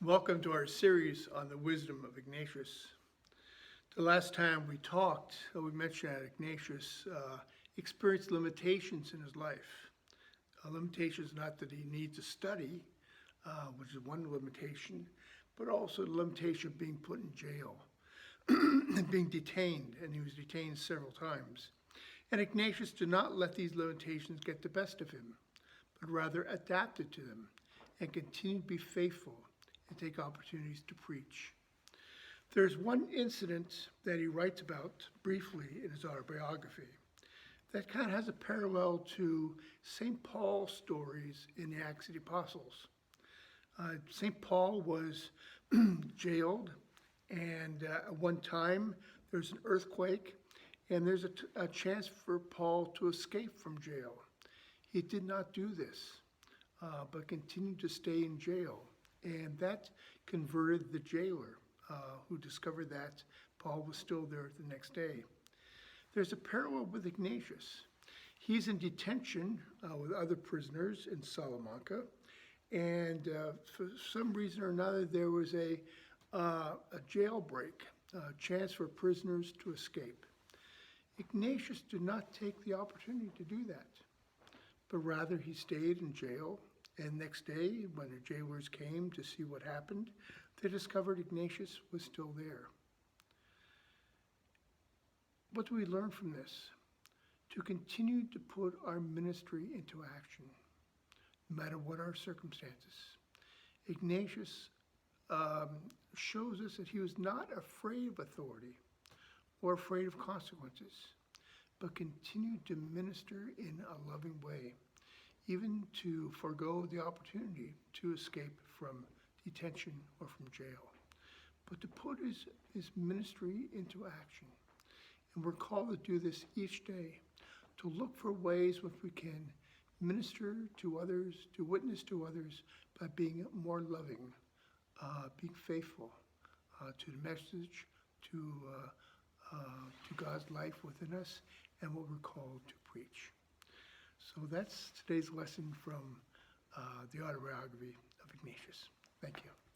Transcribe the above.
Welcome to our series on the wisdom of Ignatius. The last time we talked, we mentioned that Ignatius experienced limitations in his life. Limitations not that he needs to study, which is one limitation, but also the limitation of being put in jail and being detained, and he was detained several times. And Ignatius did not let these limitations get the best of him, but rather adapted to them and continued to be faithful and take opportunities to preach. There's one incident that he writes about briefly in his autobiography that kind of has a parallel to St. Paul's stories in the Acts of the Apostles. St. Paul was jailed, and at one time there's an earthquake, and there's a chance for Paul to escape from jail. He did not do this, but continued to stay in jail. And that converted the jailer, who discovered that Paul was still there the next day. There's a parallel with Ignatius. He's in detention with other prisoners in Salamanca, and for some reason or another, there was a jailbreak, a chance for prisoners to escape. Ignatius did not take the opportunity to do that, but rather he stayed in jail. And next day, when the jailers came to see what happened, they discovered Ignatius was still there. What do we learn from this? To continue to put our ministry into action, no matter what our circumstances. Ignatius shows us that he was not afraid of authority or afraid of consequences, but continued to minister in a loving way, even to forego the opportunity to escape from detention or from jail, but to put his ministry into action. And we're called to do this each day, to look for ways which we can minister to others, to witness to others by being more loving, being faithful to the message, to God's life within us, and what we're called to preach. So that's today's lesson from the Autobiography of Ignatius. Thank you.